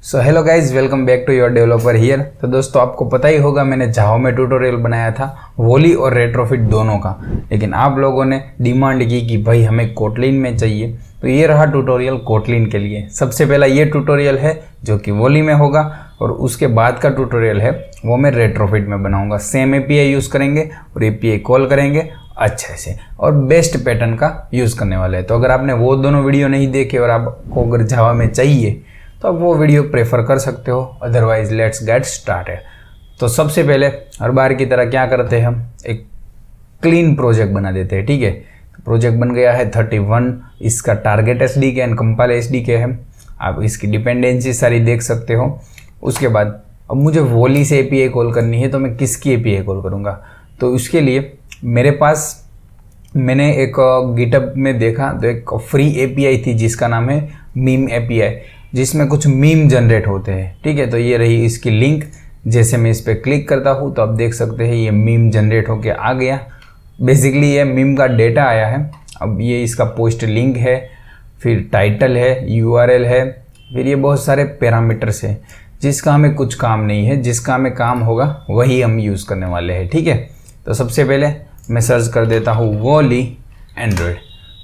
So hello guys, welcome back to your developer here. तो दोस्तों, आपको पता ही होगा मैंने जावा में ट्यूटोरियल बनाया था वोली और रेट्रोफिट दोनों का, लेकिन आप लोगों ने डिमांड की कि भाई हमें कोटलिन में चाहिए। तो ये रहा ट्यूटोरियल कोटलिन के लिए। सबसे पहला ये ट्यूटोरियल है जो कि वोली में होगा, और उसके बाद का ट्यूटोरियल है वो मैं रेट्रोफिट में बनाऊंगा। सेम एपीआई यूज़ करेंगे और एपीआई कॉल करेंगे अच्छे से, और बेस्ट पैटर्न का यूज़ करने वाले हैं। तो अगर आपने वो दोनों वीडियो नहीं देखे और आपको अगर जावा में चाहिए तो आप वो वीडियो प्रेफर कर सकते हो। Otherwise let's get started. तो सबसे पहले हर बार की तरह क्या करते हैं, हम एक क्लीन प्रोजेक्ट बना देते हैं। ठीक है, प्रोजेक्ट बन गया है 31। इसका target SDK and compile SDK है। आप इसकी डिपेंडेंसी सारी देख सकते हो। उसके बाद अब मुझे वोली से एपीआई कॉल करनी है, तो मैं किसकी एपीआई कॉल करूँगा? तो उसके लिए मेरे पास मैंने एक गिटहब में देखा तो एक फ्री एपीआई थी जिसका नाम है मीम एपीआई, जिसमें कुछ मीम जनरेट होते हैं। ठीक है, तो ये रही इसकी लिंक। जैसे मैं इस पर क्लिक करता हूँ तो आप देख सकते हैं ये मीम जनरेट होके आ गया। बेसिकली ये मीम का डेटा आया है। अब ये इसका पोस्ट लिंक है, फिर टाइटल है, यूआरएल है, फिर ये बहुत सारे पैरामीटर्स हैं जिसका हमें कुछ काम नहीं है। जिसका हमें काम होगा वही हम यूज़ करने वाले हैं। ठीक है, तो सबसे पहले मैं सर्च कर देता हूँ वोली एंड्रॉयड।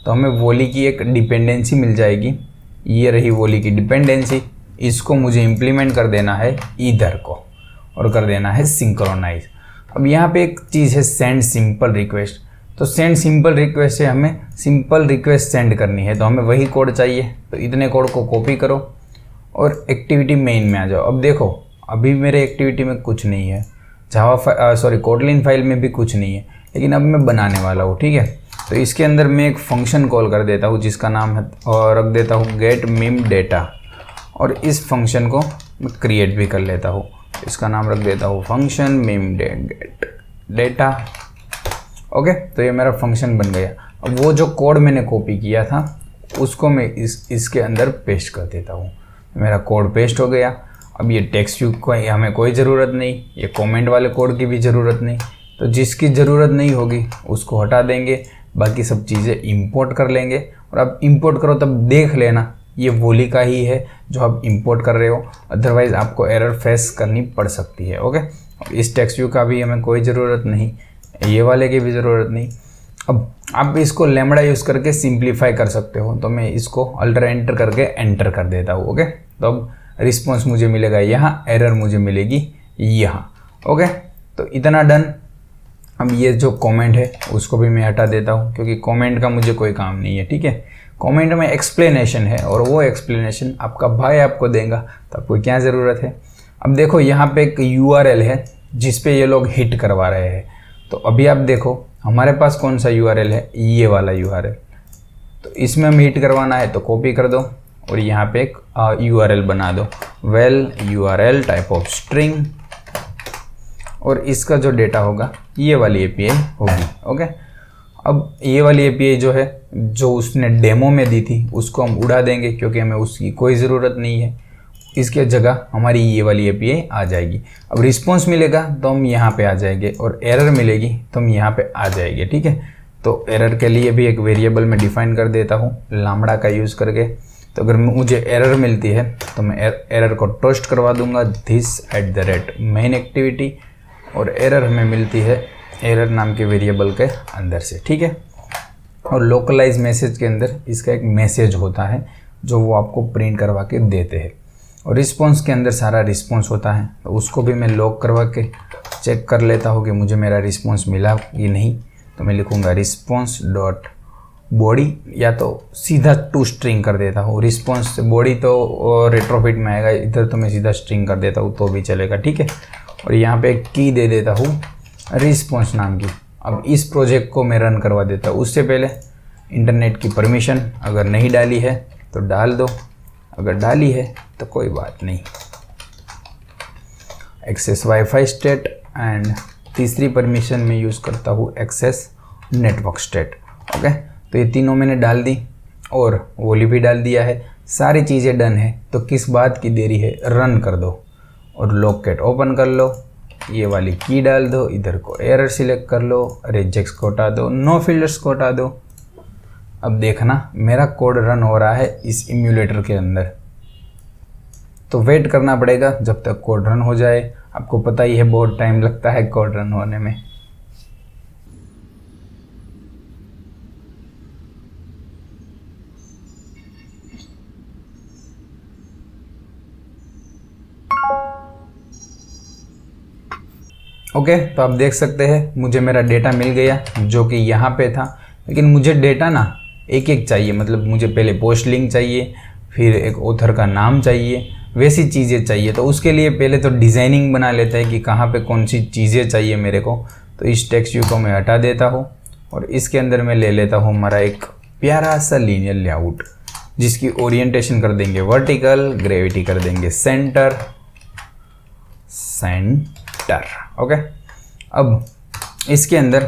तो हमें वोली की एक डिपेंडेंसी मिल जाएगी। ये रही वोली की डिपेंडेंसी। इसको मुझे इम्प्लीमेंट कर देना है इधर को, और कर देना है सिंक्रोनाइज। अब यहाँ पे एक चीज़ है सेंड सिंपल रिक्वेस्ट। तो सेंड सिंपल रिक्वेस्ट से हमें सिंपल रिक्वेस्ट सेंड करनी है, तो हमें वही कोड चाहिए। तो इतने कोड को कॉपी करो और एक्टिविटी मेन में आ जाओ। अब देखो, अभी मेरे एक्टिविटी में कुछ नहीं है, कोटलिन फाइल में भी कुछ नहीं है, लेकिन अब मैं बनाने वाला हूँ। ठीक है, तो इसके अंदर मैं एक फंक्शन कॉल कर देता हूँ जिसका नाम है, और रख देता हूँ गेट मीम डेटा, और इस फंक्शन को मैं क्रिएट भी कर लेता हूँ। इसका नाम रख देता हूँ function meme gate data. Okay, तो ये मेरा फंक्शन बन गया। अब वो जो कोड मैंने कॉपी किया था उसको मैं इसके अंदर पेस्ट कर देता हूँ। मेरा कोड पेस्ट हो गया। अब ये टेक्स्ट व्यू को हमें कोई ज़रूरत नहीं, ये कमेंट वाले कोड की भी ज़रूरत नहीं। तो जिसकी ज़रूरत नहीं होगी उसको हटा देंगे, बाकी सब चीज़ें इंपोर्ट कर लेंगे। और अब इंपोर्ट करो तब देख लेना ये वोली का ही है जो आप इंपोर्ट कर रहे हो, अदरवाइज़ आपको एरर फेस करनी पड़ सकती है। ओके, इस टेक्स्ट व्यू का भी हमें कोई ज़रूरत नहीं, ये वाले की भी ज़रूरत नहीं। अब आप इसको लैम्बडा यूज़ करके सिंप्लीफाई कर सकते हो, तो मैं इसको अल्टर एंटर करके एंटर कर देता हूँ। ओके, तो अब रिस्पॉन्स मुझे मिलेगा यहाँ, एरर मुझे मिलेगी यहाँ। ओके, तो इतना डन। अब ये जो कमेंट है उसको भी मैं हटा देता हूँ, क्योंकि कमेंट का मुझे कोई काम नहीं है। ठीक है, कमेंट में एक्सप्लेनेशन है, और वो एक्सप्लेनेशन आपका भाई आपको देगा, तो आपको क्या ज़रूरत है। अब देखो यहाँ पे एक यूआरएल है जिस पे ये लोग हिट करवा रहे हैं। तो अभी आप देखो हमारे पास कौन सा यूआरएल है, ये वाला यूआरएल। तो इसमें हम हिट करवाना है तो कॉपी कर दो और यहाँ पे एक यूआरएल बना दो, well URL type of string, और इसका जो डेटा होगा ये वाली एपीआई होगी। ओके, अब ये वाली एपीआई जो है, जो उसने डेमो में दी थी, उसको हम उड़ा देंगे क्योंकि हमें उसकी कोई ज़रूरत नहीं है। इसके जगह हमारी ये वाली एपीआई आ जाएगी। अब रिस्पॉन्स मिलेगा तो हम यहाँ पे आ जाएंगे, और एरर मिलेगी तो हम यहाँ पे आ जाएंगे। ठीक है, तो एरर के लिए भी एक वेरिएबल में डिफाइन कर देता हूँ लैम्बडा का यूज़ करके। तो अगर मुझे एरर मिलती है तो मैं एरर को टोस्ट करवा दूंगा this@ मेन एक्टिविटी, और एरर हमें मिलती है एरर नाम के वेरिएबल के अंदर से। ठीक है, और लोकलाइज मैसेज के अंदर इसका एक मैसेज होता है जो वो आपको प्रिंट करवा के देते हैं, और रिस्पॉन्स के अंदर सारा रिस्पॉन्स होता है। तो उसको भी मैं लॉग करवा के चेक कर लेता हूँ कि मुझे मेरा रिस्पॉन्स मिला कि नहीं। तो मैं लिखूँगा रिस्पॉन्स डॉट बॉडी, या तो सीधा टू स्ट्रिंग कर देता हूँ। रिस्पॉन्स बॉडी तो रेट्रोफिट में आएगा, इधर तो मैं सीधा स्ट्रिंग कर देता हूँ तो भी चलेगा। ठीक है, और यहाँ पे एक की दे देता हूँ रिस्पॉन्स नाम की। अब इस प्रोजेक्ट को मैं रन करवा देता हूँ। उससे पहले इंटरनेट की परमिशन अगर नहीं डाली है तो डाल दो, अगर डाली है तो कोई बात नहीं। एक्सेस वाईफाई स्टेट, एंड तीसरी परमिशन में यूज़ करता हूँ एक्सेस नेटवर्क स्टेट। ओके, तो ये तीनों मैंने डाल दी, और वोली भी डाल दिया है। सारी चीज़ें डन है, तो किस बात की देरी है, रन कर दो और लॉकेट ओपन कर लो, ये वाली की डाल दो, इधर को एरर सिलेक्ट कर लो, रिजेक्ट्स को हटा दो, नो फिल्टर्स को हटा दो। अब देखना मेरा कोड रन हो रहा है इस इम्यूलेटर के अंदर। तो वेट करना पड़ेगा जब तक कोड रन हो जाए। आपको पता ही है बहुत टाइम लगता है कोड रन होने में। ओके, तो आप देख सकते हैं मुझे मेरा डेटा मिल गया जो कि यहाँ पे था। लेकिन मुझे डेटा ना एक एक चाहिए, मतलब मुझे पहले पोस्ट लिंक चाहिए, फिर एक ऑथर का नाम चाहिए, वैसी चीज़ें चाहिए। तो उसके लिए पहले तो डिज़ाइनिंग बना लेते हैं कि कहाँ पे कौन सी चीज़ें चाहिए मेरे को। तो इस टेक्स्ट व्यू को मैं हटा देता हूँ और इसके अंदर मैं ले लेता हूँ हमारा एक प्यारा सा लीनियर लेआउट, जिसकी ओरिएंटेशन कर देंगे वर्टिकल, ग्रेविटी कर देंगे सेंटर। ओके, अब इसके अंदर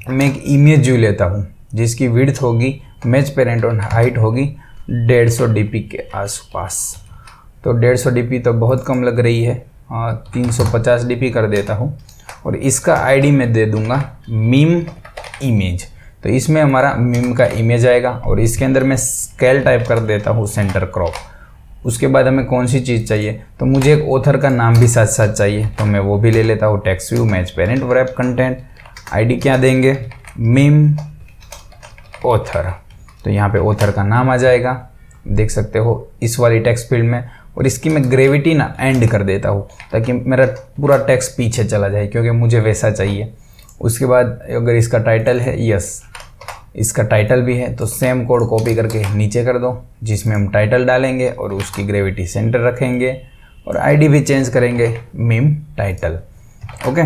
मैं एक इमेज व्यू लेता हूँ जिसकी विड्थ होगी मैच पेरेंट और हाइट होगी 150 dp के आसपास। तो 150 dp तो बहुत कम लग रही है, 350 dp कर देता हूँ। और इसका आईडी मैं दे दूँगा मीम इमेज। तो इसमें हमारा मीम का इमेज आएगा और इसके अंदर मैं स्केल टाइप कर देता हूँ सेंटर क्रॉप। उसके बाद हमें कौन सी चीज़ चाहिए, तो मुझे एक ऑथर का नाम भी साथ साथ चाहिए, तो मैं वो भी ले लेता हूँ। Text view, match parent, wrap content, ID क्या देंगे, मीम ऑथर। तो यहाँ पे ऑथर का नाम आ जाएगा, देख सकते हो इस वाली टेक्स्ट फील्ड में। और इसकी मैं ग्रेविटी ना एंड कर देता हूँ ताकि मेरा पूरा टेक्स्ट पीछे चला जाए, क्योंकि मुझे वैसा चाहिए। उसके बाद अगर इसका टाइटल है, यस इसका टाइटल भी है, तो सेम कोड कॉपी करके नीचे कर दो जिसमें हम टाइटल डालेंगे और उसकी ग्रेविटी सेंटर रखेंगे और आईडी भी चेंज करेंगे मीम टाइटल। ओके,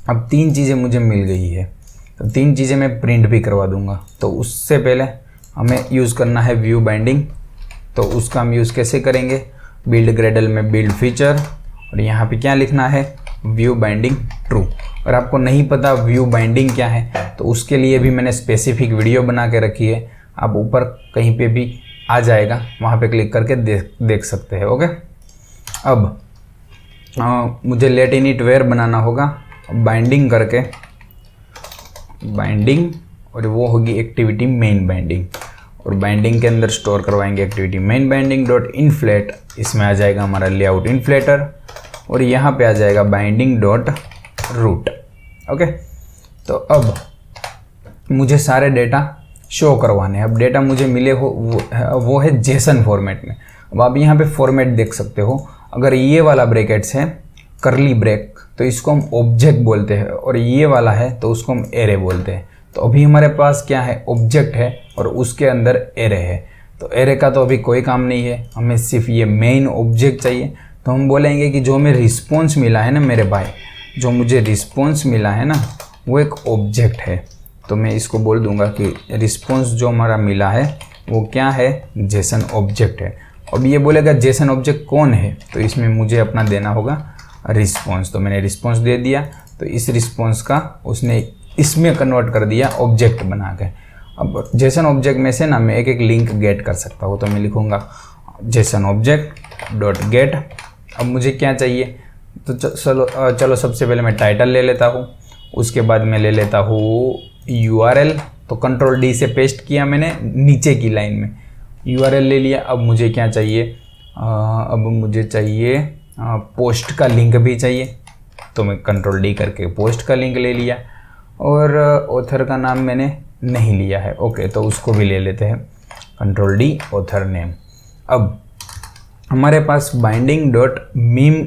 अब 3 चीज़ें मुझे मिल गई है, तो 3 चीज़ें मैं प्रिंट भी करवा दूंगा। तो उससे पहले हमें यूज़ करना है व्यू बाइंडिंग। तो उसका हम यूज़ कैसे करेंगे, बिल्ड ग्रेडल में बिल्ड फीचर और यहाँ पे क्या लिखना है, व्यू बाइंडिंग ट्रू। और आपको नहीं पता व्यू बाइंडिंग क्या है तो उसके लिए भी मैंने स्पेसिफिक वीडियो बना के रखी है, आप ऊपर कहीं पे भी आ जाएगा, वहाँ पे क्लिक करके देख सकते हैं। ओके, अब मुझे लेट इनिट वेयर बनाना होगा बाइंडिंग करके, बाइंडिंग और वो होगी एक्टिविटी मेन बाइंडिंग। और बाइंडिंग के अंदर स्टोर करवाएंगे activity main binding dot inflate. इसमें आ जाएगा हमारा लेआउट इनफ्लेटर और यहाँ पे आ जाएगा बाइंडिंग डॉट रूट। ओके, तो अब मुझे सारे डेटा शो करवाने हैं। अब डेटा मुझे मिले हो वो है जेसन फॉर्मेट में। अब आप यहाँ पे फॉर्मेट देख सकते हो, अगर ये वाला ब्रैकेट्स है करली ब्रेक तो इसको हम ऑब्जेक्ट बोलते हैं, और ये वाला है तो उसको हम एरे बोलते हैं। तो अभी हमारे पास क्या है, ऑब्जेक्ट है और उसके अंदर एरे है। तो एरे का तो अभी कोई काम नहीं है, हमें सिर्फ ये मेन ऑब्जेक्ट चाहिए। तो हम बोलेंगे कि जो हमें रिस्पॉन्स मिला है ना मेरे भाई, जो मुझे रिस्पॉन्स मिला है ना वो एक ऑब्जेक्ट है। तो मैं इसको बोल दूंगा कि रिस्पॉन्स जो हमारा मिला है वो क्या है, जेसन ऑब्जेक्ट है। अब ये बोलेगा जेसन ऑब्जेक्ट कौन है, तो इसमें मुझे अपना देना होगा रिस्पॉन्स। तो मैंने रिस्पॉन्स दे दिया, तो इस रिस्पॉन्स का उसने इसमें कन्वर्ट कर दिया ऑब्जेक्ट बना के। अब जेसन ऑब्जेक्ट में से ना मैं एक एक लिंक गेट कर सकता हूँ। तो मैं लिखूँगा जेसन ऑब्जेक्ट डॉट गेट। अब मुझे क्या चाहिए, तो चलो सबसे पहले मैं टाइटल ले लेता हूँ, उसके बाद मैं ले लेता हूँ URL। तो कंट्रोल D से पेस्ट किया मैंने नीचे की लाइन में, URL ले लिया। अब मुझे क्या चाहिए, अब मुझे चाहिए पोस्ट का लिंक भी चाहिए, तो मैं कंट्रोल D करके पोस्ट का लिंक ले लिया। और ऑथर का नाम मैंने नहीं लिया है, ओके, तो उसको भी ले लेते हैं कंट्रोल D ऑथर नेम। अब हमारे पास बाइंडिंग डॉट मीम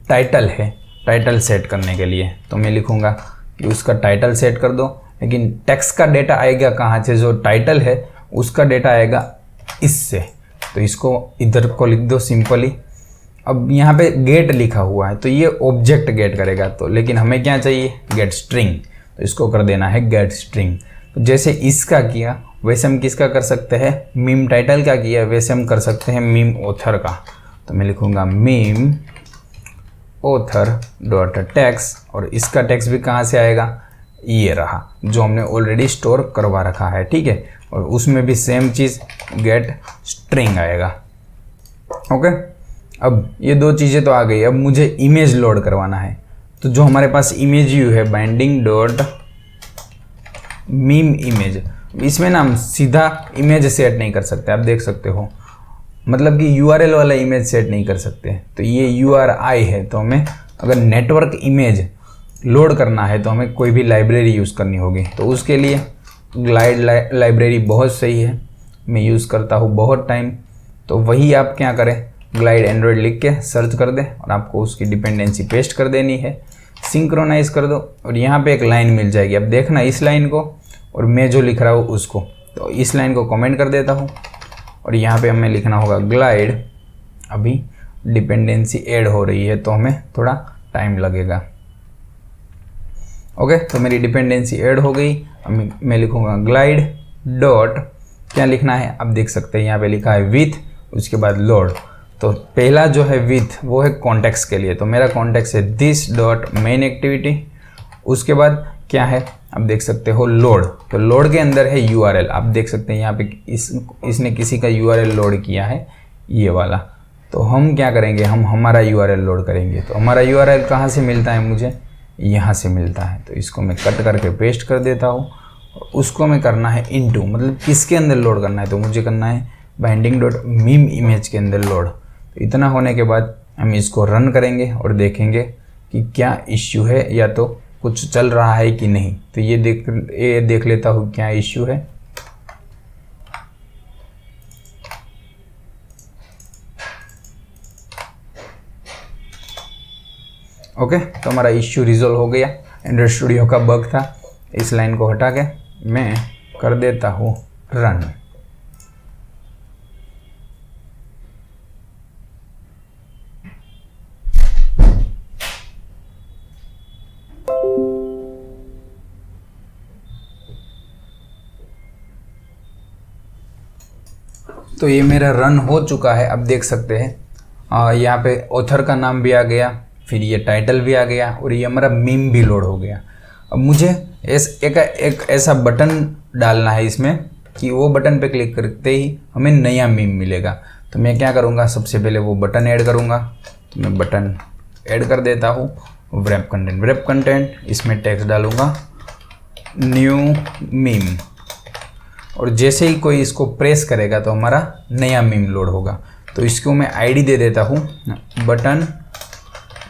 टाइटल है, टाइटल सेट करने के लिए। तो मैं लिखूँगा कि उसका टाइटल सेट कर दो, लेकिन टेक्स्ट का डेटा आएगा कहाँ से, जो टाइटल है उसका डेटा आएगा इससे। तो इसको इधर को लिख दो सिंपली। अब यहाँ पे गेट लिखा हुआ है तो ये ऑब्जेक्ट गेट करेगा, तो लेकिन हमें क्या चाहिए, गेट स्ट्रिंग। तो इसको कर देना है गेट स्ट्रिंग। तो जैसे इसका किया वैसे हम किसका कर सकते हैं, मीम टाइटल का किया वैसे हम कर सकते हैं मीम ऑथर का। तो मैं लिखूँगा मीम ऑथर डॉट टेक्स्ट, और इसका टेक्स्ट भी कहाँ से आएगा, ये रहा जो हमने ऑलरेडी स्टोर करवा रखा है, ठीक है। और उसमें भी सेम चीज़ गेट स्ट्रिंग आएगा। ओके, अब ये 2 चीज़ें तो आ गई। अब मुझे इमेज लोड करवाना है, तो जो हमारे पास इमेज व्यू है बाइंडिंग डॉट मीम इमेज, इसमें ना हम सीधा इमेज सेट नहीं कर सकते। आप देख सकते हो मतलब कि URL वाला इमेज सेट नहीं कर सकते। तो ये URI है। तो हमें अगर नेटवर्क इमेज लोड करना है तो हमें कोई भी लाइब्रेरी यूज़ करनी होगी। तो उसके लिए ग्लाइड लाइब्रेरी बहुत सही है, मैं यूज़ करता हूँ बहुत टाइम। तो वही आप क्या करें, ग्लाइड एंड्रॉयड लिख के सर्च कर दें और आपको उसकी डिपेंडेंसी पेस्ट कर देनी है, सिंक्रोनाइज कर दो और यहाँ पे एक लाइन मिल जाएगी। अब देखना इस लाइन को और मैं जो लिख रहा हूँ उसको। तो इस लाइन को कमेंट कर देता हूँ और यहाँ पे हमें लिखना होगा ग्लाइड। अभी डिपेंडेंसी ऐड हो रही है तो हमें थोड़ा टाइम लगेगा। ओके, तो मेरी डिपेंडेंसी ऐड हो गई। अब मैं लिखूँगा ग्लाइड डॉट, क्या लिखना है आप देख सकते हैं यहाँ पे लिखा है विथ, उसके बाद लोड। तो पहला जो है विथ वो है कॉन्टेक्स्ट के लिए। तो मेरा कॉन्टेक्स्ट है दिस डॉट मेन एक्टिविटी। उसके बाद क्या है आप देख सकते हो लोड। तो लोड के अंदर है URL। आप देख सकते हैं यहाँ पे इसने किसी का URL लोड किया है, ये वाला। तो हम क्या करेंगे, हम हमारा URL लोड करेंगे। तो हमारा URL कहाँ से मिलता है, मुझे यहाँ से मिलता है। तो इसको मैं कट करके पेस्ट कर देता हूँ। उसको मैं करना है इनटू, मतलब किसके अंदर लोड करना है, तो मुझे करना है बाइंडिंग डॉट मीम इमेज के अंदर लोड। तो इतना होने के बाद हम इसको रन करेंगे और देखेंगे कि क्या इश्यू है या तो कुछ चल रहा है कि नहीं। तो ये देख लेता हूँ क्या इश्यू है। ओके, तो हमारा इश्यू रिजोल्व हो गया। एंड्रॉइड स्टूडियो का बग था। इस लाइन को हटा के मैं कर देता हूँ रन। तो ये मेरा रन हो चुका है। अब देख सकते हैं यहाँ पे ऑथर का नाम भी आ गया, फिर ये टाइटल भी आ गया और ये हमारा मीम भी लोड हो गया। अब मुझे एक ऐसा बटन डालना है इसमें कि वो बटन पे क्लिक करते ही हमें नया मीम मिलेगा। तो मैं क्या करूँगा, सबसे पहले वो बटन ऐड करूँगा। तो मैं बटन ऐड कर देता हूँ। व्रैप कंटेंट इसमें टेक्स्ट डालूँगा न्यू मीम, और जैसे ही कोई इसको प्रेस करेगा तो हमारा नया मीम लोड होगा। तो इसको मैं ID दे देता हूँ बटन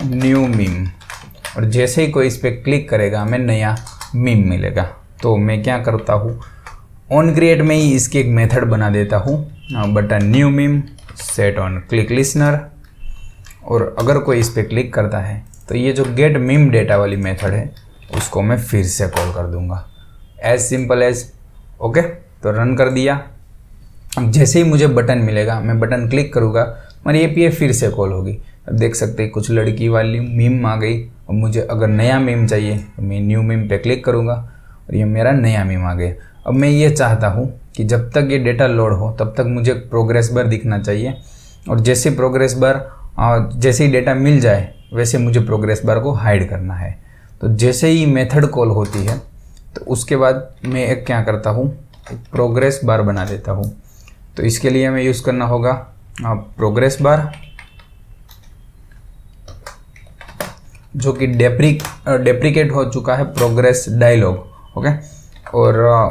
न्यू मीम, और जैसे ही कोई इस पर क्लिक करेगा हमें नया मीम मिलेगा। तो मैं क्या करता हूँ, ऑन क्रिएट में ही इसकी एक मेथड बना देता हूँ button new meme set on click listener, और अगर कोई इस पर क्लिक करता है तो ये जो गेट मीम डेटा वाली मेथड है उसको मैं फिर से कॉल कर दूंगा। As simple as. ओके, तो रन कर दिया। अब जैसे ही मुझे बटन मिलेगा मैं बटन क्लिक करूँगा, हमारी API फिर से कॉल होगी। अब देख सकते हैं कुछ लड़की वाली मीम आ गई। अब मुझे अगर नया मीम चाहिए तो मैं न्यू मीम पे क्लिक करूँगा और ये मेरा नया मीम आ गया। अब मैं ये चाहता हूँ कि जब तक ये डेटा लोड हो तब तक मुझे प्रोग्रेस बार दिखना चाहिए, और जैसे प्रोग्रेस बार जैसे ही डेटा मिल जाए वैसे मुझे प्रोग्रेस बार को हाइड करना है। तो जैसे ही मेथड कॉल होती है तो उसके बाद मैं एक क्या करता हूँ, एक प्रोग्रेस बार बना देता हूँ। तो इसके लिए हमें यूज़ करना होगा प्रोग्रेस बार, जो कि डेप्रिकेट हो चुका है प्रोग्रेस डायलॉग। ओके, और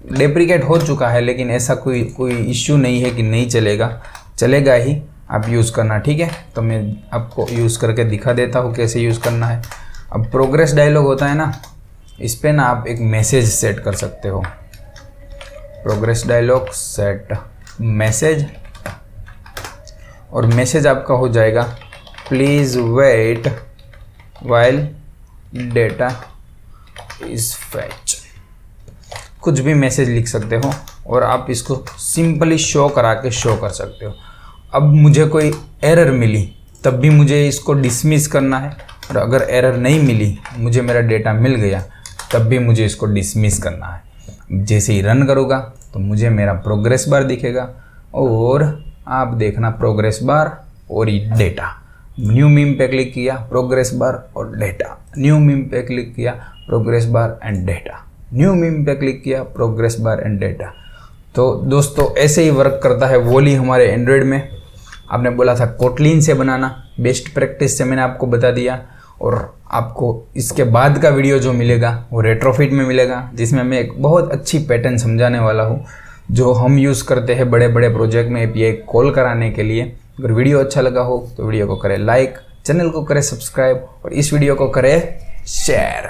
डेप्रिकेट हो चुका है लेकिन ऐसा कोई इश्यू नहीं है कि नहीं चलेगा ही, आप यूज़ करना। ठीक है, तो मैं आपको यूज़ करके दिखा देता हूँ कैसे यूज़ करना है। अब प्रोग्रेस डायलॉग होता है ना, इस पे ना आप एक मैसेज सेट कर सकते हो। प्रोग्रेस डायलॉग सेट मैसेज, और मैसेज आपका हो जाएगा please wait while data is fetch. कुछ भी मैसेज लिख सकते हो और आप इसको सिंपली शो करा के शो कर सकते हो। अब मुझे कोई एरर मिली तब भी मुझे इसको डिसमिस करना है, और अगर एरर नहीं मिली, मुझे मेरा डेटा मिल गया, तब भी मुझे इसको डिसमिस करना है। जैसे ही रन करूँगा तो मुझे मेरा प्रोग्रेस बार दिखेगा, और आप देखना प्रोग्रेस बार और ये डेटा। न्यू मीम पे क्लिक किया, प्रोग्रेस बार और डेटा। न्यू मीम पे क्लिक किया, progress bar and data. New meme पे क्लिक किया, प्रोग्रेस बार एंड डेटा। तो दोस्तों ऐसे ही वर्क करता है वोली हमारे एंड्रॉयड में। आपने बोला था कोटलिन से बनाना, बेस्ट प्रैक्टिस से मैंने आपको बता दिया, और आपको इसके बाद का वीडियो जो मिलेगा वो रेट्रोफिट में मिलेगा, जिसमें मैं एक बहुत अच्छी पैटर्न समझाने वाला हूँ। जो हम यूज़ करते हैं बड़े बड़े प्रोजेक्ट में API कॉल कराने के लिए। अगर वीडियो अच्छा लगा हो तो वीडियो को करें लाइक, चैनल को करें सब्सक्राइब और इस वीडियो को करें शेयर।